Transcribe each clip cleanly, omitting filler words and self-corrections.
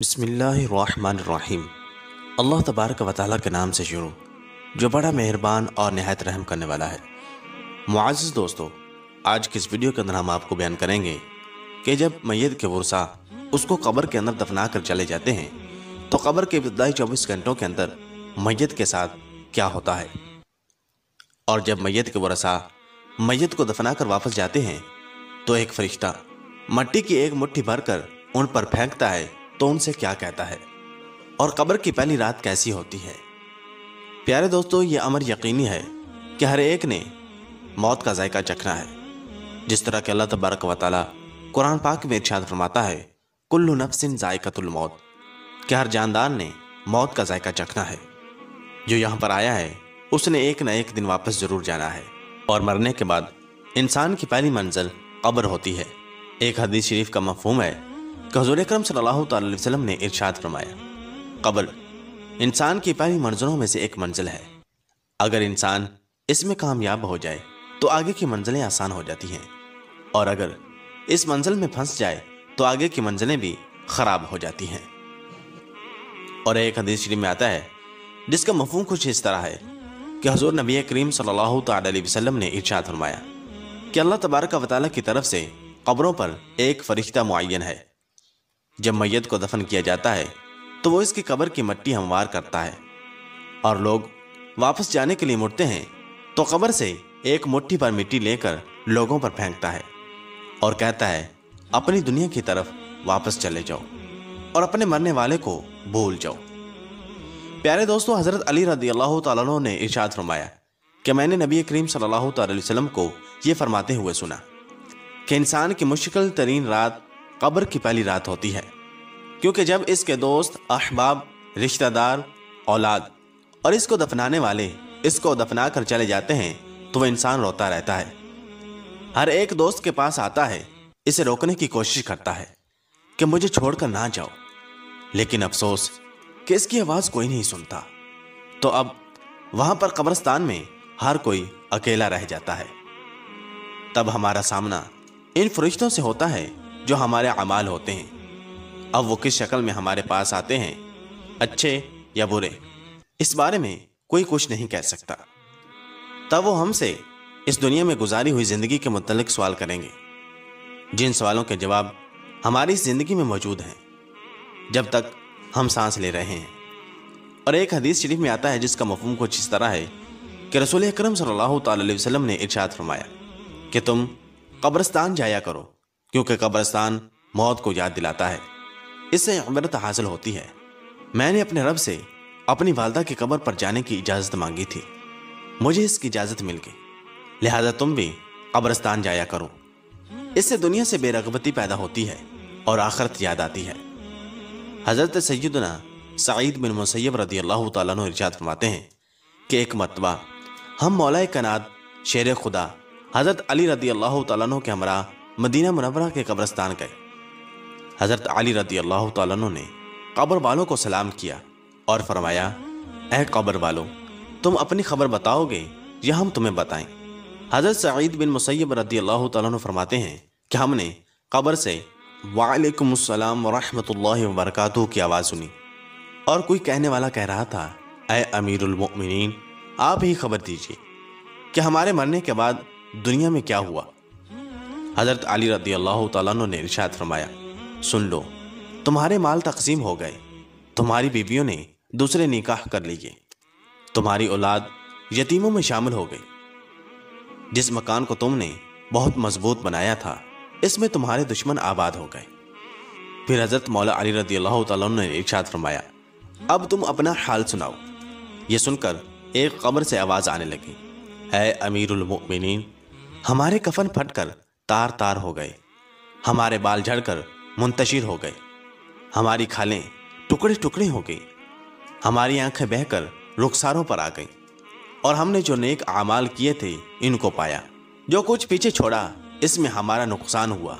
بسم اللہ الرحمن الرحیم۔ اللہ تبارک و تعالیٰ کے نام سے شروع جو بڑا مہربان اور نہایت رحم کرنے والا ہے۔ معزز دوستو، آج کی اس ویڈیو کے اندر ہم آپ کو بیان کریں گے کہ جب میت کے ورثاء اس کو قبر کے اندر دفنا کر چلے جاتے ہیں تو قبر کے ابتدائی 24 گھنٹوں کے اندر میت کے ساتھ کیا ہوتا ہے، اور جب میت کے ورثاء میت کو دفنا کر واپس جاتے ہیں تو ایک فرشتہ مٹی کی ایک مٹھی بھر کر ان پر پھینکتا ہے تو ان سے کیا کہتا ہے، اور قبر کی پہلی رات کیسی ہوتی ہے۔ پیارے دوستو، یہ امر یقینی ہے کہ ہر ایک نے موت کا ذائقہ چکھنا ہے، جس طرح کہ اللہ تبارک و تعالیٰ قرآن پاک میں ارشاد فرماتا ہے کل نفس ذائقۃ الموت، کہ ہر جاندار نے موت کا ذائقہ چکھنا ہے۔ جو یہاں پر آیا ہے اس نے ایک نہ ایک دن واپس ضرور جانا ہے، اور مرنے کے بعد انسان کی پہلی منزل قبر ہوتی ہے۔ ایک حدیث شریف کا مفہوم ہے کہ حضور اکرم صلی اللہ تعالی علیہ وسلم نے ارشاد فرمایا قبر انسان کی پہلی منزلوں میں سے ایک منزل ہے، اگر انسان اس میں کامیاب ہو جائے تو آگے کی منزلیں آسان ہو جاتی ہیں، اور اگر اس منزل میں پھنس جائے تو آگے کی منزلیں بھی خراب ہو جاتی ہیں۔ اور ایک حدیث شریف میں آتا ہے جس کا مفہوم کچھ اس طرح ہے کہ حضور نبی کریم صلی اللہ تعالی علیہ وسلم نے ارشاد فرمایا کہ اللہ تبارک و تعالیٰ کی طرف سے قبروں پر ایک فرشتہ معین ہے، جب میت کو دفن کیا جاتا ہے تو وہ اس کی قبر کی مٹی ہموار کرتا ہے، اور لوگ واپس جانے کے لیے مڑتے ہیں تو قبر سے ایک مٹھی پر مٹی لے کر لوگوں پر پھینکتا ہے اور کہتا ہے اپنی دنیا کی طرف واپس چلے جاؤ اور اپنے مرنے والے کو بھول جاؤ۔ پیارے دوستو، حضرت علی رضی اللہ تعالیٰ عنہ نے ارشاد فرمایا کہ میں نے نبی کریم صلی اللہ تعالی علیہ وسلم کو یہ فرماتے ہوئے سنا کہ انسان کی مشکل ترین رات قبر کی پہلی رات ہوتی ہے، کیونکہ جب اس کے دوست، احباب، رشتہ دار، اولاد اور اس کو دفنانے والے اس کو دفنا کر چلے جاتے ہیں تو وہ انسان روتا رہتا ہے۔ ہر ایک دوست کے پاس آتا ہے، اسے روکنے کی کوشش کرتا ہے کہ مجھے چھوڑ کر نہ جاؤ، لیکن افسوس کہ اس کی آواز کوئی نہیں سنتا، تو اب وہاں پر قبرستان میں ہر کوئی اکیلا رہ جاتا ہے۔ تب ہمارا سامنا ان فرشتوں سے ہوتا ہے جو ہمارے اعمال ہوتے ہیں۔ اب وہ کس شکل میں ہمارے پاس آتے ہیں، اچھے یا برے، اس بارے میں کوئی کچھ نہیں کہہ سکتا۔ تب وہ ہم سے اس دنیا میں گزاری ہوئی زندگی کے متعلق سوال کریں گے، جن سوالوں کے جواب ہماری اس زندگی میں موجود ہیں جب تک ہم سانس لے رہے ہیں۔ اور ایک حدیث شریف میں آتا ہے جس کا مفہوم کچھ اس طرح ہے کہ رسول اکرم صلی اللہ تعالی علیہ وسلم نے ارشاد فرمایا کہ تم قبرستان جایا کرو، کیونکہ قبرستان موت کو یاد دلاتا ہے، اس سے عبرت حاصل ہوتی ہے۔ میں نے اپنے رب سے اپنی والدہ کی قبر پر جانے کی اجازت مانگی تھی، مجھے اس کی اجازت مل گئی، لہذا تم بھی قبرستان جایا کرو۔ اس سے دنیا سے بے رغبتی پیدا ہوتی ہے اور آخرت یاد آتی ہے۔ حضرت سیدنا سعید بن مسیب رضی اللہ تعالیٰ عنہ ارشاد فرماتے ہیں کہ ایک مرتبہ ہم مولا کائنات شیر خدا حضرت علی رضی اللہ تعالیٰ عنہ کے ہمراہ مدینہ منورہ کے قبرستان گئے۔ حضرت علی رضی اللہ تعالیٰ عنہ نے قبر والوں کو سلام کیا اور فرمایا اے قبر والوں، تم اپنی خبر بتاؤ گے یا ہم تمہیں بتائیں؟ حضرت سعید بن مسیب رضی اللہ تعالیٰ عنہ فرماتے ہیں کہ ہم نے قبر سے وعلیکم السلام ورحمۃ اللہ وبرکاتہ کی آواز سنی، اور کوئی کہنے والا کہہ رہا تھا اے امیر المؤمنین، آپ ہی خبر دیجیے کہ ہمارے مرنے کے بعد دنیا میں کیا ہوا۔ حضرت علی رضی اللہ تعالیٰ عنہ نے ارشاد فرمایا سن لو، تمہارے مال تقسیم ہو گئے، تمہاری بیویوں نے دوسرے نکاح کر لیے، تمہاری اولاد یتیموں میں شامل ہو گئی، جس مکان کو تم نے بہت مضبوط بنایا تھا اس میں تمہارے دشمن آباد ہو گئے۔ پھر حضرت مولا علی رضی اللہ تعالیٰ عنہ نے ارشاد فرمایا اب تم اپنا حال سناؤ۔ یہ سن کر ایک قبر سے آواز آنے لگی اے امیر المؤمنین، ہمارے کفن پھٹ کر تار تار ہو گئے، ہمارے بال جھڑ کر منتشر ہو گئے، ہماری کھالیں ٹکڑے ٹکڑے ہو گئی، ہماری آنکھیں بہہ کر رخساروں پر آ گئیں، اور ہم نے جو نیک اعمال کیے تھے ان کو پایا، جو کچھ پیچھے چھوڑا اس میں ہمارا نقصان ہوا۔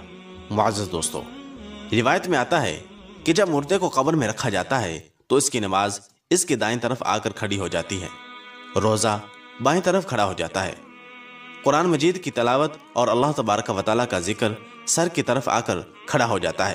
معزز دوستو، روایت میں آتا ہے کہ جب مردے کو قبر میں رکھا جاتا ہے تو اس کی نماز اس کی دائیں طرف آ کر کھڑی ہو جاتی ہے، روزہ بائیں طرف کھڑا ہو جاتا ہے، قرآن مجید کی تلاوت اور اللہ تبارک و تعالیٰ کا ذکر سر کی طرف آ کر کھڑا ہو جاتا ہے۔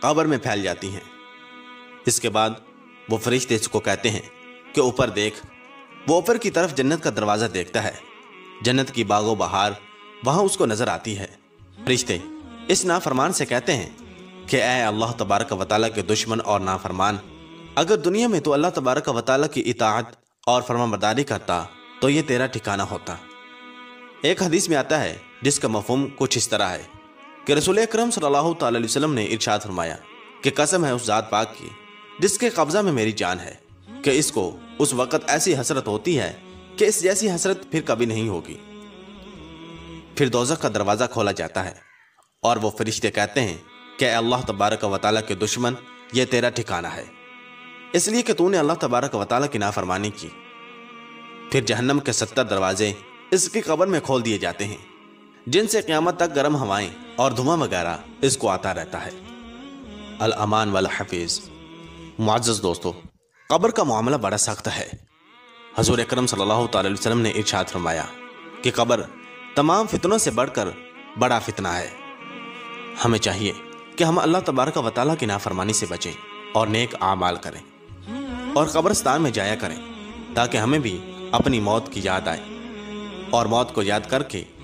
قبر میں پھیل جاتی ہیں۔ اس کے بعد وہ فرشتے اس کو کہتے ہیں کہ اوپر دیکھ۔ وہ اوپر کی طرف جنت کا دروازہ دیکھتا ہے۔ جنت کی باغ و بہار وہاں اس کو نظر آتی ہے۔ فرشتے اس نافرمان سے کہتے ہیں کہ اے اللہ تبارک و تعالیٰ کے دشمن اور نافرمان، اگر دنیا میں تو اللہ تبارک و تعالیٰ کی اطاعت اور فرمانبرداری کرتا تو یہ تیرا ٹھکانہ ہوتا۔ ایک حدیث میں آتا ہے جس کا مفہوم کچھ اس طرح ہے کہ رسول اکرم صلی اللہ تعالی علیہ وسلم نے ارشاد فرمایا کہ قسم ہے اس ذات پاک کی جس کے قبضہ میں میری جان ہے کہ اس کو اس وقت ایسی حسرت ہوتی ہے کہ اس جیسی حسرت پھر کبھی نہیں ہوگی۔ پھر دوزخ کا دروازہ کھولا جاتا ہے اور وہ فرشتے کہتے ہیں کہ اے اللہ تبارک و تعالیٰ کے دشمن، یہ تیرا ٹھکانہ ہے، اس لیے کہ تو نے اللہ تبارک و تعالیٰ کی نافرمانی کی۔ پھر جہنم کے 70 دروازے اس کی قبر میں کھول دیے جاتے ہیں، جن سے قیامت تک گرم ہوائیں اور دھواں وغیرہ اس کو آتا رہتا ہے۔ الامان والحفیظ۔ معزز دوستو، قبر کا معاملہ بڑا سخت ہے۔ حضور اکرم صلی اللہ تعالی علیہ وسلم نے ارشاد فرمایا کہ قبر تمام فتنوں سے بڑھ کر بڑا فتنہ ہے۔ ہمیں چاہیے کہ ہم اللہ تبارک و تعالیٰ کی نافرمانی سے بچیں اور نیک اعمال کریں اور قبرستان میں جایا کریں تاکہ ہمیں بھی اپنی موت کی یاد آئے اور موت کو یاد کر کے